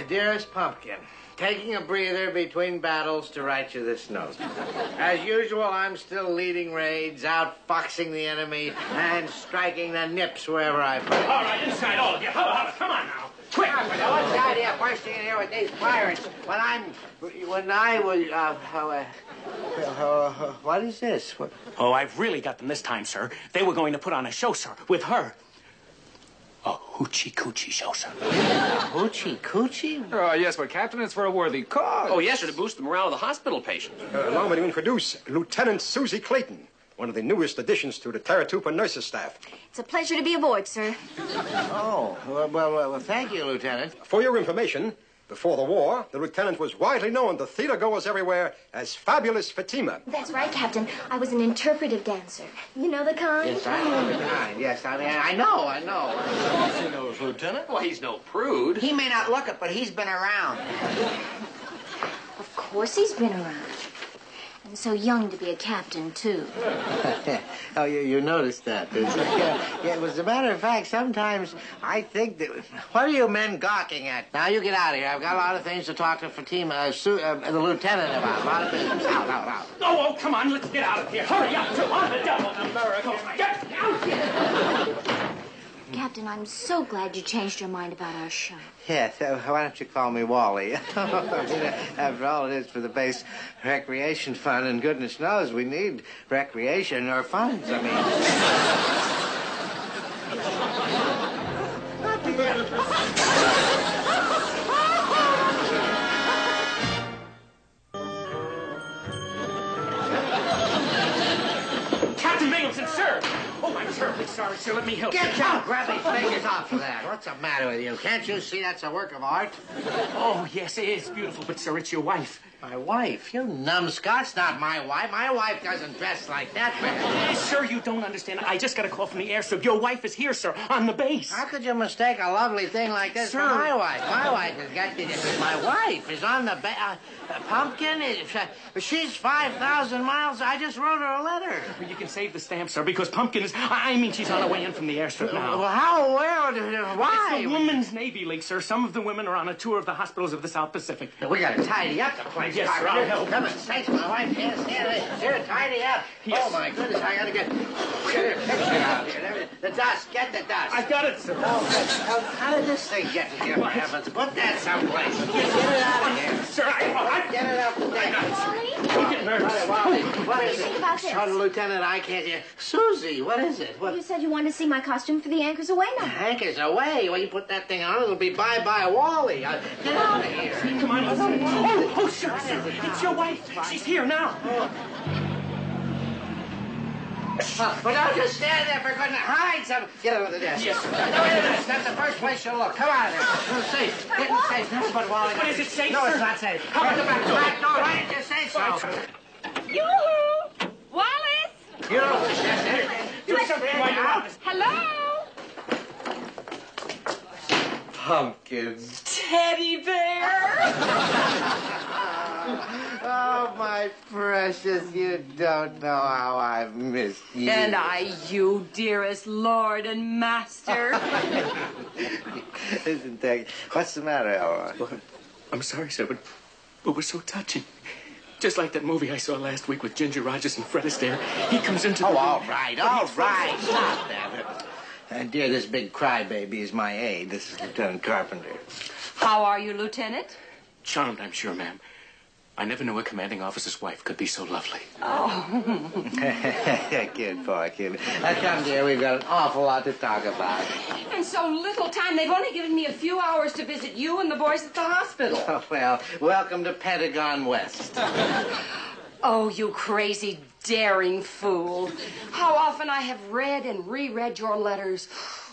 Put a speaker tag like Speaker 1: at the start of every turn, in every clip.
Speaker 1: Dearest Pumpkin, taking a breather between battles to write you this note. As usual, I'm still leading raids, outfoxing the enemy, and striking the nips wherever I find them.
Speaker 2: All right, inside, all of you. Hubba, come on now. Quick!
Speaker 1: What's the idea of bursting in here with these pirates when I was, what is this? What?
Speaker 2: Oh, I've really got them this time, sir. They were going to put on a show, sir, with her. A hoochie-coochie show, sir.
Speaker 1: Hoochie-coochie?
Speaker 3: Yes, but, Captain, it's for a worthy cause.
Speaker 4: Oh, yes, sir, to boost the morale of the hospital patients.
Speaker 5: Allow me to introduce Lieutenant Susie Clayton, one of the newest additions to the Taratupa nurses staff.
Speaker 6: It's a pleasure to be aboard, sir.
Speaker 1: Oh, well, thank you, Lieutenant.
Speaker 5: For your information, before the war, the lieutenant was widely known to theater-goers everywhere as Fabulous Fatima.
Speaker 6: That's right, Captain. I was an interpretive dancer. You know the kind?
Speaker 1: Yes, I know the kind. Yes, I know.
Speaker 4: He knows, Lieutenant. Well, he's no prude.
Speaker 1: He may not look it, but he's been around.
Speaker 6: Of course he's been around. And so young to be a captain, too.
Speaker 1: Oh, you noticed that. Yeah, as a matter of fact, sometimes I think that... What are you men gawking at? Now, you get out of here. I've got a lot of things to talk to Fatima, the lieutenant about. A lot of business. Out.
Speaker 2: Oh, come on, let's get out of here. Hurry up, to on the devil, America. Get out here!
Speaker 6: Captain, I'm so glad you changed your mind about our show.
Speaker 1: Yes, why don't you call me Wally? After all, it is for the base recreation fund, and goodness knows we need recreation or funds, I mean...
Speaker 2: Captain Mingleton, sir! Oh, I'm terribly sorry, sir. Let me help you.
Speaker 1: Get down! Grab these fingers off of that. What's the matter with you? Can't you see that's a work of art?
Speaker 2: Oh, yes, it is beautiful, but, sir, it's your wife.
Speaker 1: My wife? You numbskull's not my wife. My wife doesn't dress like that, man.
Speaker 2: Sir, you don't understand. I just got a call from the airstrip. Your wife is here, sir, on the base.
Speaker 1: How could you mistake a lovely thing like this for my wife? My wife has got to... My wife is on the base. Pumpkin? She's 5,000 miles. I just wrote her a letter.
Speaker 2: Well, you can save the stamp, sir, because Pumpkin is... I mean, she's on her way in from the airstrip now.
Speaker 1: Well, how? Where? Why?
Speaker 2: It's the Women's Navy League, sir. Some of the women are on a tour of the hospitals of the South Pacific.
Speaker 1: We got to tidy up the place.
Speaker 2: Yes, sir, I'll help.
Speaker 1: Come on, sakes, my wife can't stand it. Here, tidy up.
Speaker 2: Yes.
Speaker 1: Oh, my goodness, I got to get her picture out here. The dust, get the dust.
Speaker 2: I got it, sir.
Speaker 1: Oh, how did this thing get here, for heavens? Put that someplace. Get it out of here.
Speaker 2: Sir, I
Speaker 1: Get it up there.
Speaker 6: Wally?
Speaker 2: don't get nervous.
Speaker 1: Wally,
Speaker 6: What do you think about this?
Speaker 1: Lieutenant, I can't hear. Susie, what is it? What?
Speaker 6: You said you wanted to see my costume for the Anchors Away night.
Speaker 1: Anchors away. When you put that thing on, it'll be bye-bye Wally. Get out of here.
Speaker 2: Come on, listen. Oh, sir. It's your wife. She's here now.
Speaker 1: Well, don't just stand there, for goodness. Hide some. Get under the desk.
Speaker 2: Yes, sir.
Speaker 1: No, that's the first place you'll look. Come on there. It's safe. It's safe. Nothing but Wally.
Speaker 2: But is it safe,
Speaker 1: No,
Speaker 2: sir?
Speaker 1: it's not safe.
Speaker 2: How about the back door?
Speaker 1: Back door. Why didn't you say so?
Speaker 7: Yoo-hoo! Wallace!
Speaker 1: You don't understand it.
Speaker 2: Do something while you're out.
Speaker 7: Hello?
Speaker 1: Pumpkin.
Speaker 7: Teddy bear!
Speaker 1: Oh, my precious, you don't know how I've missed you.
Speaker 7: And I, you dearest lord and master.
Speaker 1: Isn't that... What's the matter, Ella?
Speaker 2: Well, I'm sorry, sir, but it was so touching. Just like that movie I saw last week with Ginger Rogers and Fred Astaire. He comes into the room.
Speaker 1: All right. Stop that. Dear, this big crybaby is my aide. This is Lieutenant Carpenter.
Speaker 7: How are you, Lieutenant?
Speaker 2: Charmed, I'm sure, ma'am. I never knew a commanding officer's wife could be so lovely.
Speaker 7: Oh.
Speaker 1: Kid, poor kid. Come, dear, we've got an awful lot to talk about.
Speaker 7: And so little time. They've only given me a few hours to visit you and the boys at the hospital.
Speaker 1: Oh, well, welcome to Pentagon West.
Speaker 7: Oh, you crazy, daring fool. How often I have read and reread your letters.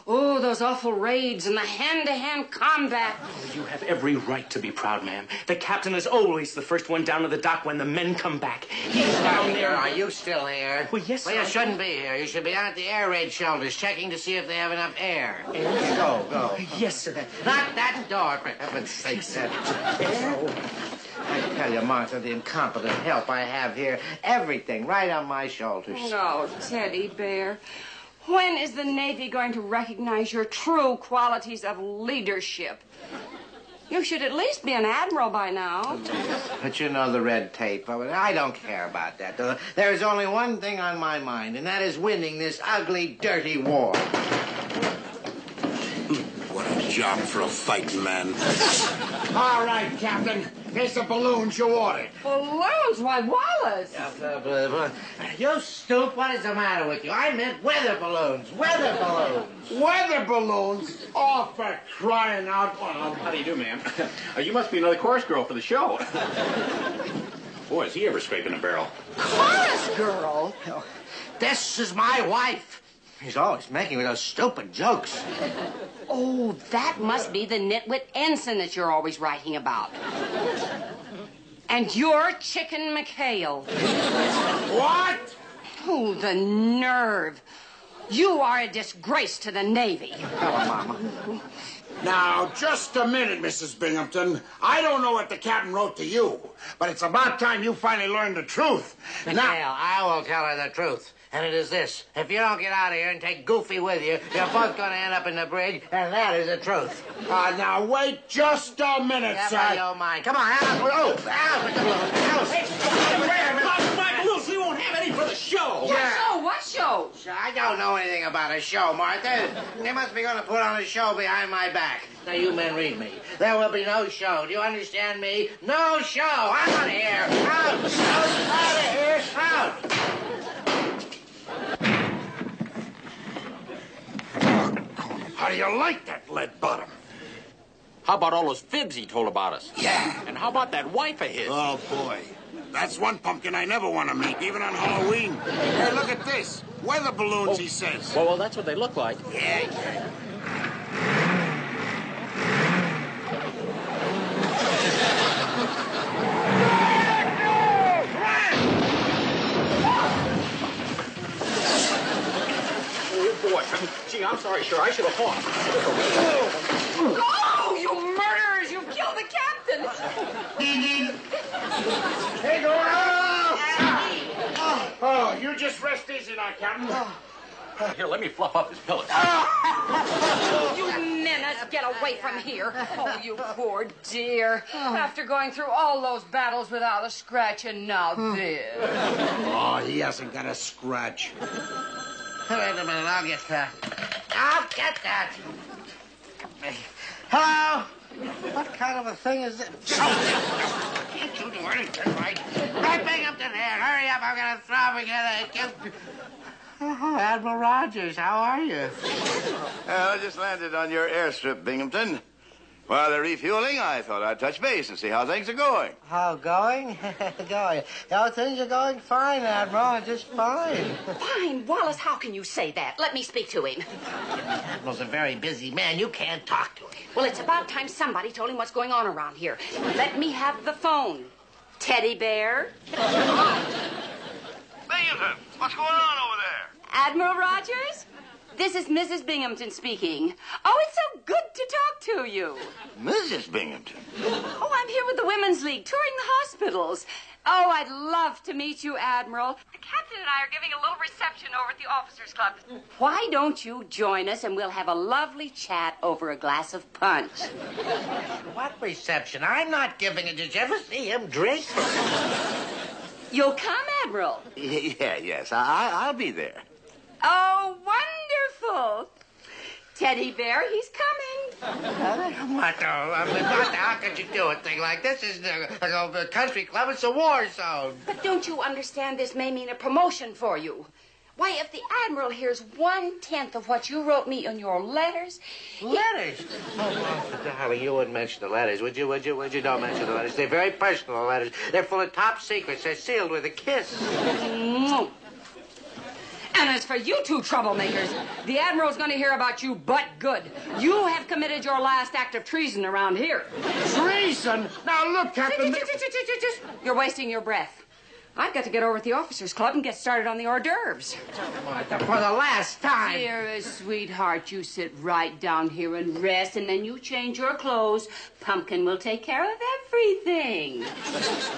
Speaker 7: Oh, those awful raids and the hand-to-hand combat.
Speaker 2: You have every right to be proud, ma'am. The captain is always the first one down to the dock when the men come back. He's down there.
Speaker 1: Are you still here?
Speaker 2: Well, yes,
Speaker 1: Well, you
Speaker 2: sir.
Speaker 1: shouldn't be here. You should be out at the air raid shelters checking to see if they have enough air. Go.
Speaker 2: Yes, sir.
Speaker 1: Lock that door, for heaven's sake. I tell you, Martha, the incompetent help I have here, everything right on my shoulders.
Speaker 7: No, Teddy Bear. When is the Navy going to recognize your true qualities of leadership? You should at least be an admiral by now.
Speaker 1: But you know the red tape. I don't care about that. There's only one thing on my mind, and that is winning this ugly, dirty war.
Speaker 8: What a job for a fighting man.
Speaker 9: All right, Captain. Here's the balloons you ordered.
Speaker 7: Balloons? Why, Wallace?
Speaker 1: You stoop, what is the matter with you? I meant weather balloons. Weather balloons.
Speaker 9: Weather balloons? Oh, for crying out loud.
Speaker 4: How do you do, ma'am? You must be another chorus girl for the show. Boy, is he ever scraping a barrel.
Speaker 7: Chorus girl?
Speaker 1: This is my wife. He's always making those stupid jokes.
Speaker 7: Oh, that must be the nitwit ensign that you're always writing about. And you're Chicken McHale.
Speaker 9: What?
Speaker 7: Oh, the nerve. You are a disgrace to the Navy.
Speaker 1: Tell him, Mama.
Speaker 9: Now, just a minute, Mrs. Binghamton. I don't know what the captain wrote to you, but it's about time you finally learned the truth.
Speaker 1: McHale, I will tell her the truth. And it is this. If you don't get out of here and take Goofy with you, you're both going to end up in the bridge, and that is the truth.
Speaker 9: Now, wait just a minute,
Speaker 1: Never
Speaker 9: sir.
Speaker 1: you mind. Come on, out. Oh, out with the balloons.
Speaker 4: My balloons, we won't have any for the show.
Speaker 7: What show?
Speaker 1: I don't know anything about a show, Martha. They must be going to put on a show behind my back. Now, you men read me. There will be no show. Do you understand me? No show. I'm out of here. Out. Out of here. Out.
Speaker 9: How do you like that, lead bottom?
Speaker 4: How about all those fibs he told about us?
Speaker 9: Yeah.
Speaker 4: And how about that wife of his?
Speaker 8: Oh, boy.
Speaker 9: That's one pumpkin I never want to meet, even on Halloween. Hey, look at this. Weather balloons, he says.
Speaker 4: Well, that's what they look like.
Speaker 9: Yeah.
Speaker 4: Boy, gee, I'm sorry, sir. I should have fought.
Speaker 7: Oh, you murderers! You've killed the captain!
Speaker 9: Hey, go on! Oh, you just rest easy now, Captain.
Speaker 4: Here, let me fluff up his pillows.
Speaker 7: You menace! Get away from here! Oh, you poor dear. After going through all those battles without a scratch, and now this.
Speaker 9: Oh, he hasn't got a scratch.
Speaker 1: Wait a minute, I'll get that. I'll get that. Hello? What kind of a thing is this? Can't you do anything right? Right, Binghamton here. Hurry up, I'm going to throw together. Oh, Admiral Rogers, how are you?
Speaker 10: I just landed on your airstrip, Binghamton. While they're refueling, I thought I'd touch base and see how things are going.
Speaker 1: How going? Going. Oh, things are going fine, Admiral. Just fine.
Speaker 7: Fine, Wallace, how can you say that? Let me speak to him.
Speaker 1: Admiral's a very busy man. You can't talk to him.
Speaker 7: Well, it's about time somebody told him what's going on around here. Let me have the phone. Teddy Bear?
Speaker 10: Binghamton, what's going on over there?
Speaker 7: Admiral Rogers? This is Mrs. Binghamton speaking. Oh, it's so good to talk to you.
Speaker 10: Mrs. Binghamton.
Speaker 7: Oh, I'm here with the Women's League, touring the hospitals. Oh, I'd love to meet you, Admiral. The captain and I are giving a little reception over at the Officers' Club. Why don't you join us and we'll have a lovely chat over a glass of punch?
Speaker 1: What reception? I'm not giving it. Did you ever see him drink?
Speaker 7: You'll come, Admiral?
Speaker 10: Yes, I'll be there.
Speaker 7: Oh, wonderful. Teddy Bear, he's coming.
Speaker 1: What the? How could you do a thing like this? This is a country club. It's a war zone.
Speaker 7: But don't you understand this may mean a promotion for you? Why, if the Admiral hears 1/10 of what you wrote me in your letters...
Speaker 1: Letters? Oh, darling, you wouldn't mention the letters, would you? Would you? Don't mention the letters. They're very personal letters. They're full of top secrets. They're sealed with a kiss.
Speaker 7: And as for you two troublemakers, the Admiral's going to hear about you but good. You have committed your last act of treason around here.
Speaker 9: Treason? Now, look, Captain...
Speaker 7: You're wasting your breath. I've got to get over at the Officers' Club and get started on the hors d'oeuvres.
Speaker 1: For the last time.
Speaker 7: Dearest sweetheart, you sit right down here and rest, and then you change your clothes. Pumpkin will take care of everything.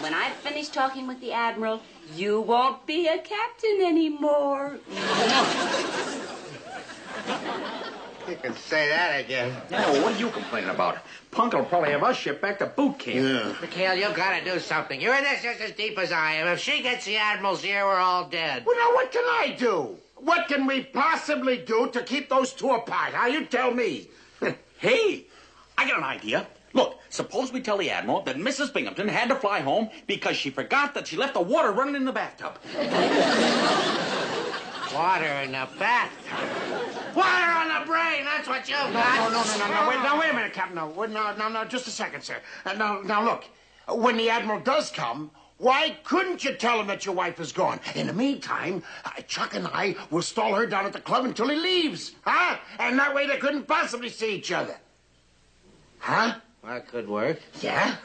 Speaker 7: When I've finished talking with the Admiral, you won't be a captain anymore.
Speaker 1: You can say that again.
Speaker 4: Yeah, well, what are you complaining about? Punk will probably have us shipped back to boot camp.
Speaker 1: Yeah. McHale, you gotta do something. You're in this just as deep as I am. If she gets the Admiral's ear, we're all dead.
Speaker 9: Well, now, what can I do? What can we possibly do to keep those two apart? How you tell me?
Speaker 4: Hey, I got an idea. Look, suppose we tell the Admiral that Mrs. Binghamton had to fly home because she forgot that she left the water running in the bathtub.
Speaker 1: Water in the bathtub. Water on the brain, that's what you've got.
Speaker 9: No, wait a minute, Captain. No, just a second, sir. Now, look, when the Admiral does come, why couldn't you tell him that your wife is gone? In the meantime, Chuck and I will stall her down at the club until he leaves, huh? And that way they couldn't possibly see each other. Huh?
Speaker 1: That could work.
Speaker 9: Yeah?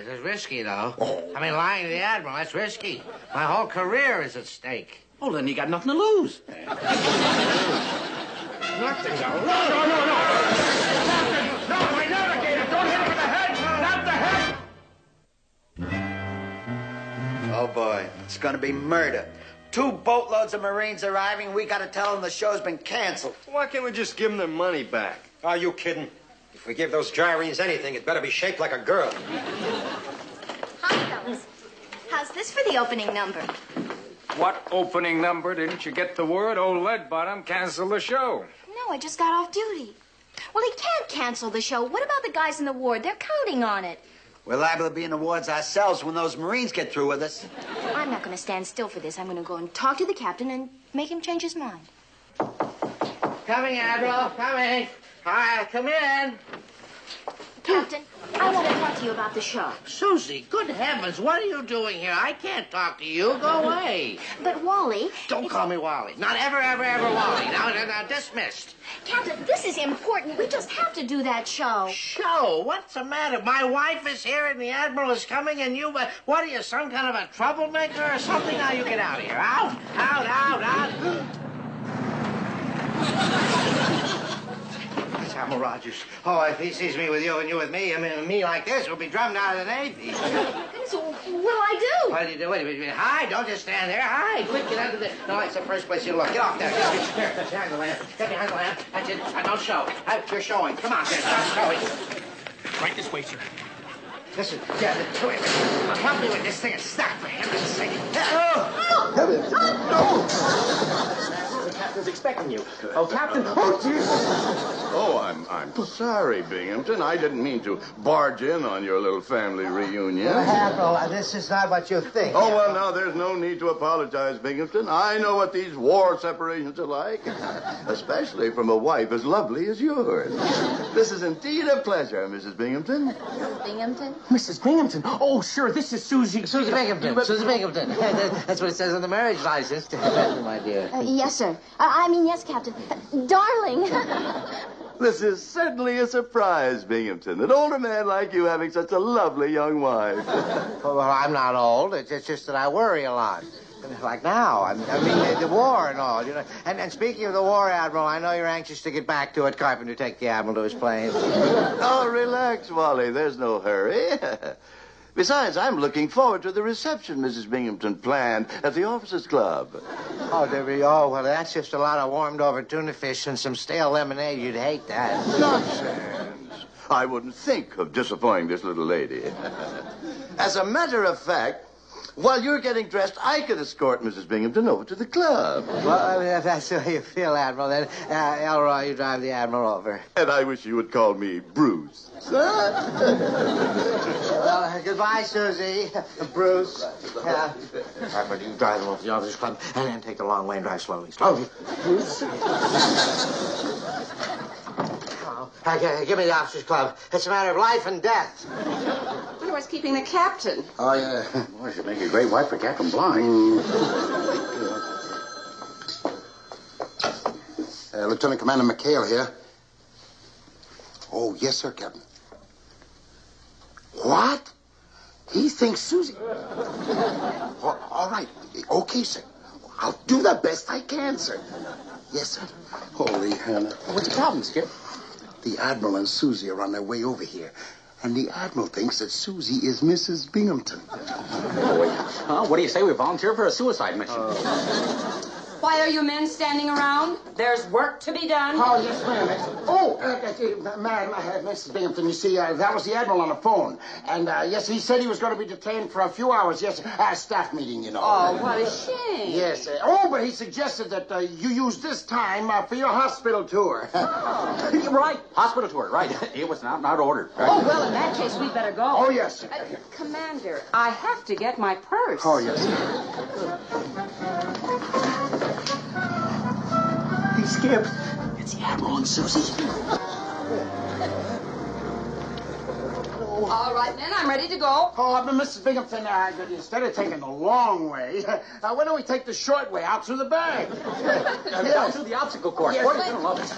Speaker 1: It's risky, though.
Speaker 9: Oh.
Speaker 1: I mean, lying to the Admiral, that's risky. My whole career is at stake.
Speaker 4: Oh, then you got nothing to lose.
Speaker 9: Nothing to lose. No, my navigator, don't hit him in the head. Not the head.
Speaker 11: Oh, boy, it's going to be murder. 2 boatloads of Marines arriving. We got to tell them the show's been canceled.
Speaker 5: Why can't we just give them their money back? Are you kidding? If we give those gyrenes anything, it better be shaped like a girl.
Speaker 6: Hi, fellas. How's this for the opening number?
Speaker 3: What opening number? Didn't you get the word? Old Leadbottom canceled the show.
Speaker 6: No, I just got off duty. Well, he can't cancel the show. What about the guys in the ward? They're counting on it.
Speaker 11: We're liable to be in the wards ourselves when those Marines get through with us.
Speaker 6: I'm not going to stand still for this. I'm going to go and talk to the captain and make him change his mind.
Speaker 1: Coming, Admiral, coming. Hi, come in.
Speaker 6: Captain, I want to talk to you about the show.
Speaker 1: Susie, good heavens, what are you doing here? I can't talk to you. Go away.
Speaker 6: But, Wally...
Speaker 1: Don't call me Wally. Not ever, ever, ever Wally. Now, dismissed.
Speaker 6: Captain, this is important. We just have to do that show.
Speaker 1: Show? What's the matter? My wife is here and the Admiral is coming and you... what are you, some kind of a troublemaker or something? Now you get out of here. Out, out, out, out. Admiral Rogers. Oh, if he sees me with you and you with me, I mean, me like this, we'll be drummed out of the Navy.
Speaker 6: So what do I do?
Speaker 1: What do you do? Wait. Hide. Don't just stand there. Hide. Quick, get under the... No, it's the first place you look. Get off there. Get behind the lamp. Get behind the lamp. That's it. Don't show. You're showing. Come on, there. Stop showing.
Speaker 2: Right this way, sir.
Speaker 1: Listen, help me with this thing. It's stuck, for heaven's sake.
Speaker 2: The captain's expecting you. Oh, Captain. Oh, Jesus.
Speaker 10: Oh, I'm sorry, Binghamton. I didn't mean to barge in on your little family reunion.
Speaker 1: Admiral, this is not what you think.
Speaker 10: Oh, well, now, there's no need to apologize, Binghamton. I know what these war separations are like, especially from a wife as lovely as yours. This is indeed a pleasure, Mrs. Binghamton.
Speaker 6: Binghamton?
Speaker 2: Mrs. Binghamton. Oh, sure, this is Susie.
Speaker 1: Susie Binghamton. Susie Binghamton. That's what it says on the marriage license, my dear.
Speaker 6: Yes, sir. Yes, Captain. Darling.
Speaker 10: This is certainly a surprise, Binghamton. An older man like you having such a lovely young wife.
Speaker 1: Well, I'm not old. It's just that I worry a lot. Like now. I mean, the war and all, you know. And speaking of the war, Admiral, I know you're anxious to get back to it. Carpenter, take the Admiral to his plane.
Speaker 10: Oh, relax, Wally. There's no hurry. Besides, I'm looking forward to the reception Mrs. Binghamton planned at the Officers' Club.
Speaker 1: Oh, well, that's just a lot of warmed-over tuna fish and some stale lemonade. You'd hate that.
Speaker 10: Nonsense. I wouldn't think of disappointing this little lady. As a matter of fact, while you're getting dressed, I could escort Mrs. Binghamton over to the club.
Speaker 1: Well, I mean, if that's the way you feel, Admiral, then, Elroy, you drive the Admiral over.
Speaker 10: And I wish you would call me Bruce.
Speaker 1: Well, goodbye, Susie. Bruce. Carpenter, you drive them over to the Officers' Club, and then take the long way and drive slowly. Bruce. Give me the Officers' Club. It's a matter of life and death.
Speaker 7: Who was keeping the captain?
Speaker 9: Oh, yeah. Boy, she'd make a great wife for Captain Blind. Lieutenant Commander McHale here. Oh, yes, sir, Captain. What? He thinks Susie... Oh, all right. Okay, sir. I'll do the best I can, sir. Yes, sir. Holy Hannah. What's the problem, Skip? The Admiral and Susie are on their way over here. And the Admiral thinks that Susie is Mrs. Binghamton.
Speaker 4: Huh? What do you say we volunteer for a suicide mission?
Speaker 7: Why are you men standing around? There's work to be done.
Speaker 9: Oh, yes, ma'am. Oh, ma'am, Mrs. Binghamton, you see, that was the Admiral on the phone. And, yes, he said he was going to be detained for a few hours. Yes, staff meeting, you know.
Speaker 7: Oh, what a shame.
Speaker 9: Yes. But he suggested that you use this time for your hospital tour.
Speaker 4: You're right. Hospital tour, right. It was not ordered. Right.
Speaker 7: Oh, well, in that case, we better go.
Speaker 9: Oh, yes.
Speaker 7: Commander, I have to get my purse.
Speaker 9: Oh, yes.
Speaker 11: He skipped. It's the Admiral and Susie.
Speaker 7: All right, men, I'm ready to go.
Speaker 9: Oh, but Mrs. Binghamton, instead of taking the long way, why don't we take the short way out through the bag?
Speaker 4: Down through the obstacle course.
Speaker 9: Yes.
Speaker 4: Boy, you're gonna love it.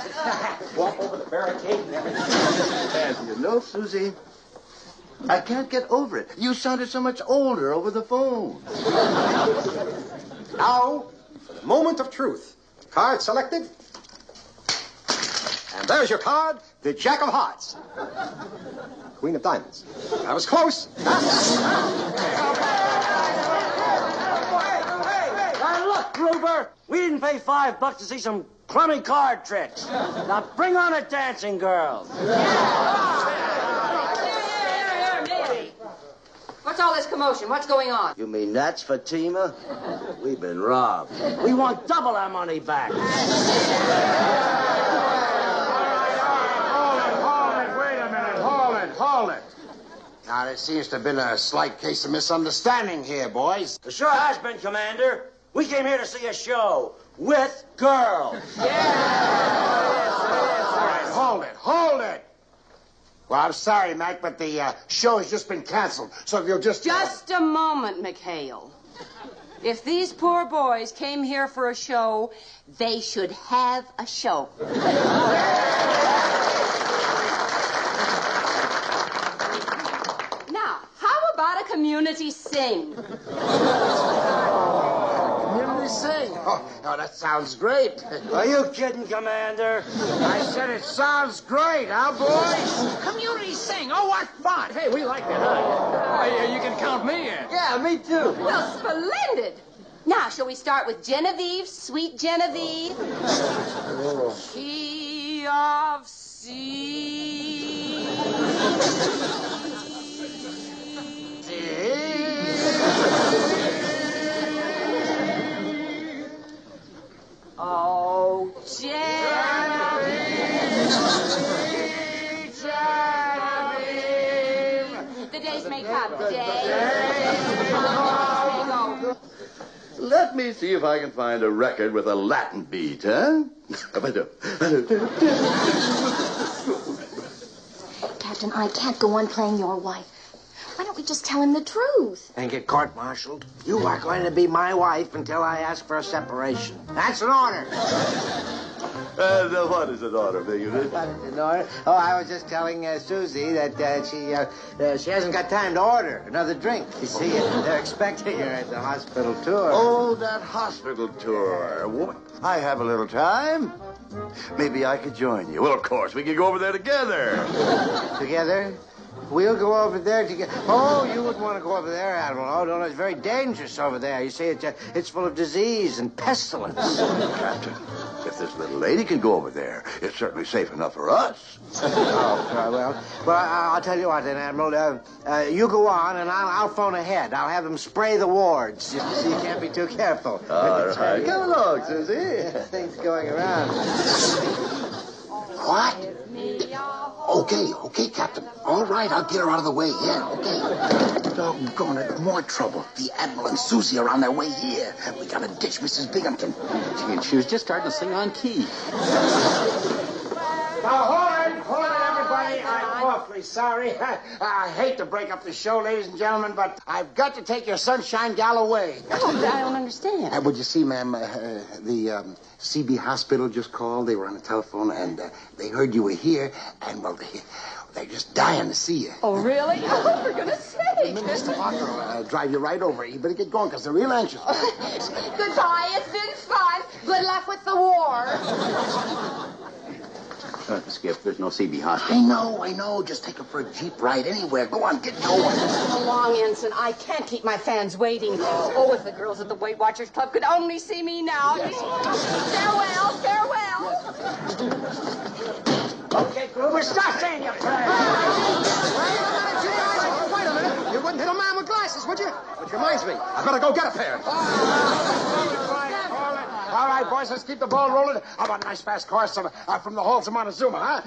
Speaker 4: Walk over the barricade and everything.
Speaker 10: And you know, Susie, I can't get over it. You sounded so much older over the phone.
Speaker 5: Now, for the moment of truth. Card selected. And there's your card, the Jack of Hearts. Queen of Diamonds. That was close.
Speaker 11: Look, Gruber, we didn't pay $5 to see some crummy card tricks. Now bring on a dancing girl.
Speaker 7: What's all this commotion? What's going on?
Speaker 11: You mean that's Fatima? We've been robbed. We want double our money back.
Speaker 9: Hold it. Wait a minute. Hold it. Now, there seems to have been a slight case of misunderstanding here, boys.
Speaker 11: There sure has been, Commander. We came here to see a show with girls.
Speaker 9: All right, hold it. Well, I'm sorry, Mac, but the show has just been canceled. So if you'll just...
Speaker 7: Just a moment, McHale. If these poor boys came here for a show, they should have a show. Now, how about a community sing?
Speaker 9: Community sing? Oh, that sounds great.
Speaker 11: Are you kidding, Commander?
Speaker 9: I said it sounds great, huh, boys?
Speaker 2: Community sing. Oh, what fun.
Speaker 3: Hey, we like that, huh? You can count me in.
Speaker 11: Yeah, me too.
Speaker 7: Well, splendid. Now, shall we start with Genevieve, sweet Genevieve? Key of C. Oh, Genevieve. The days may come. The days. Oh,
Speaker 10: Let me see if I can find a record with a Latin beat, huh?
Speaker 6: Captain, I can't go on playing your wife. Why don't we just tell him the truth?
Speaker 1: And get court-martialed. You are going to be my wife until I ask for a separation. That's an order.
Speaker 10: What is an order, Binghamton?
Speaker 1: What is an order? Oh, I was just telling Susie that she hasn't got time to order another drink. You see, they're expecting her at the hospital tour.
Speaker 10: Oh, that hospital tour. What? I have a little time. Maybe I could join you. Well, of course, we could go over there together.
Speaker 1: Together? We'll go over there together. Oh, you wouldn't want to go over there, Admiral. Oh, no, it's very dangerous over there. You see, it's full of disease and pestilence.
Speaker 10: Captain, if this little lady can go over there, it's certainly safe enough for us.
Speaker 1: Well, I'll tell you what then, Admiral. You go on, and I'll phone ahead. I'll have them spray the wards. You see, you can't be too careful.
Speaker 10: All right. Come along, Susie.
Speaker 1: Things going around.
Speaker 9: What? Okay, Captain. All right, I'll get her out of the way. Yeah, okay. Doggone it, more trouble. The Admiral and Susie are on their way here. We gotta ditch Mrs. Binghamton.
Speaker 4: Gee, she was just starting to sing on key.
Speaker 9: Now, hold it, everybody. I'm awfully sorry. I hate to break up the show, ladies and gentlemen, but I've got to take your sunshine gal away.
Speaker 7: Oh, but I don't understand.
Speaker 9: Would you see, ma'am, the CB hospital just called. They were on the telephone, and they heard you were here, and, well, they're just dying to see you.
Speaker 7: Oh, really? Oh, for goodness sake.
Speaker 9: Mr. Parker will drive you right over. You better get going, because they're real anxious.
Speaker 6: Goodbye. It's been fun. Good luck with the war.
Speaker 10: Skip, there's no CB Hospital.
Speaker 9: I know. Just take her for a Jeep ride anywhere. Go on, get going.
Speaker 7: Come along, Ensign. I can't keep my fans waiting. Oh, if the girls at the Weight Watchers Club could only see me now. Farewell, farewell.
Speaker 11: Okay, Gruber, stop saying your prayers.
Speaker 5: Wait a minute. You wouldn't hit a man with glasses, would you? Which reminds me, I better go get a pair.
Speaker 9: All right, boys, let's keep the ball rolling. How about a nice fast course from the halls of Montezuma, huh?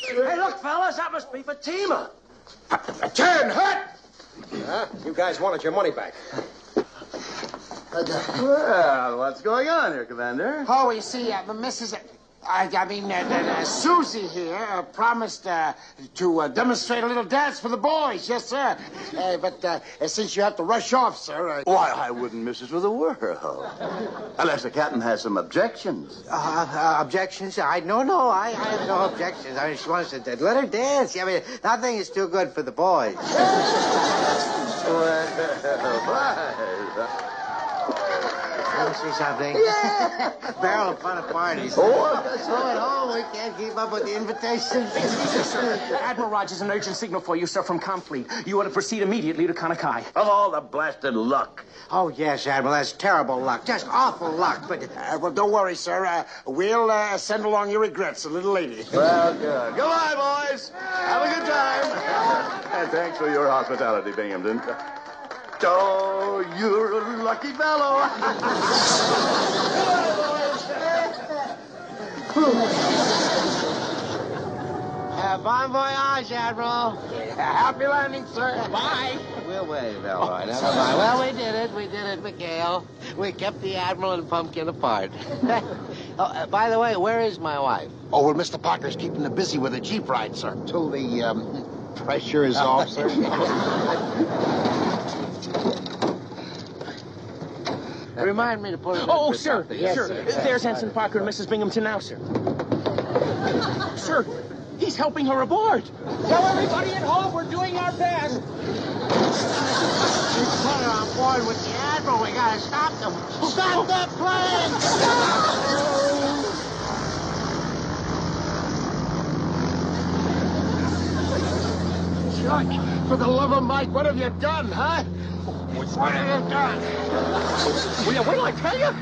Speaker 11: Hey, look, fellas, that must be Fatima.
Speaker 9: Turn, hut!
Speaker 5: You guys wanted your money back.
Speaker 10: Well, what's going on here, Commander?
Speaker 9: Oh, you see, Susie here promised to demonstrate a little dance for the boys. Yes, sir. But since you have to rush off, sir...
Speaker 10: Why, I wouldn't miss it for the world. Unless the captain has some objections.
Speaker 1: Objections? I have no objections. I mean, she wants to let her dance. I mean, nothing is too good for the boys. Want to see something? Yeah. Barrel of fun at parties. Oh, we can't keep up with the invitations.
Speaker 2: Admiral Rogers, an urgent signal for you, sir, from Comfleet. You ought to proceed immediately to Kanakai.
Speaker 10: Of all the blasted luck.
Speaker 1: Oh, yes, Admiral, that's terrible luck. Just awful luck. But
Speaker 9: well, don't worry, sir. We'll send along your regrets a little later.
Speaker 10: Well, good. Goodbye, boys. Have a good time. And thanks for your hospitality, Binghamton. Oh, you're a lucky fellow.
Speaker 1: Bon voyage, Admiral.
Speaker 9: Happy landing, sir.
Speaker 1: Bye. We'll wait, all right. Well, we did it, McHale. We kept the Admiral and Pumpkin apart. By the way, where is my wife?
Speaker 9: Oh, well, Mr. Parker's keeping her busy with a Jeep ride, sir. Till the pressure is off, sir.
Speaker 1: Remind me to put it in
Speaker 2: Oh,
Speaker 1: for
Speaker 2: sir.
Speaker 1: something. Yes,
Speaker 2: Sir. There's Ensign Parker and Mrs. Binghamton now, sir. Sir, he's helping her aboard.
Speaker 11: Tell everybody at home we're doing our best.
Speaker 1: She's put her on board with the Admiral. We gotta stop them. Stop that plane!
Speaker 9: Chuck, for the love of Mike, what have you done, huh? What have you done?
Speaker 4: Well, yeah, wait till I tell you.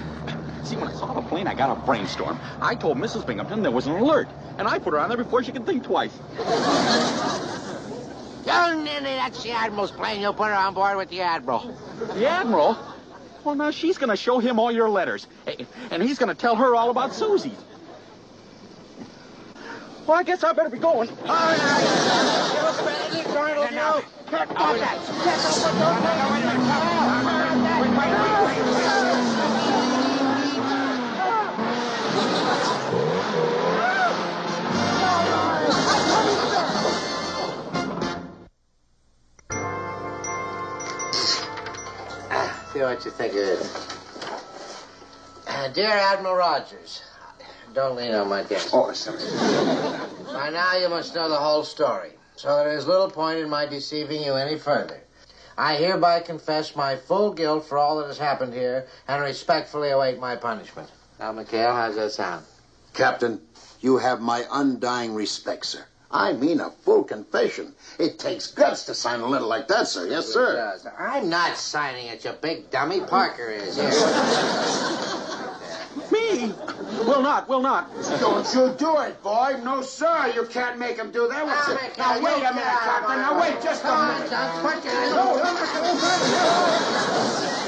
Speaker 4: See, when I saw the plane, I got a brainstorm. I told Mrs. Binghamton there was an alert, and I put her on there before she could think twice.
Speaker 1: Don't Ninny, that's the Admiral's plane. You'll put her on board with the Admiral.
Speaker 4: The Admiral? Well, now she's going to show him all your letters, and he's going to tell her all about Susie. Well, I guess I better be going.
Speaker 1: See what you think of this. Dear Admiral Rogers, don't lean on my desk.
Speaker 9: Oh, sorry.
Speaker 1: By now you must know the whole story, so there is little point in my deceiving you any further. I hereby confess my full guilt for all that has happened here and respectfully await my punishment. Now, McHale, how's that sound?
Speaker 9: Captain, you have my undying respect, sir. I mean a full confession. It takes guts to sign a letter like that, sir. Yes, sir.
Speaker 1: I'm not signing it, you big dummy. Parker is. Here.
Speaker 2: Me? Will not.
Speaker 9: Don't you do it, boy. No, sir. You can't make him do that. Now, wait a minute, Captain. Now, wait just a minute.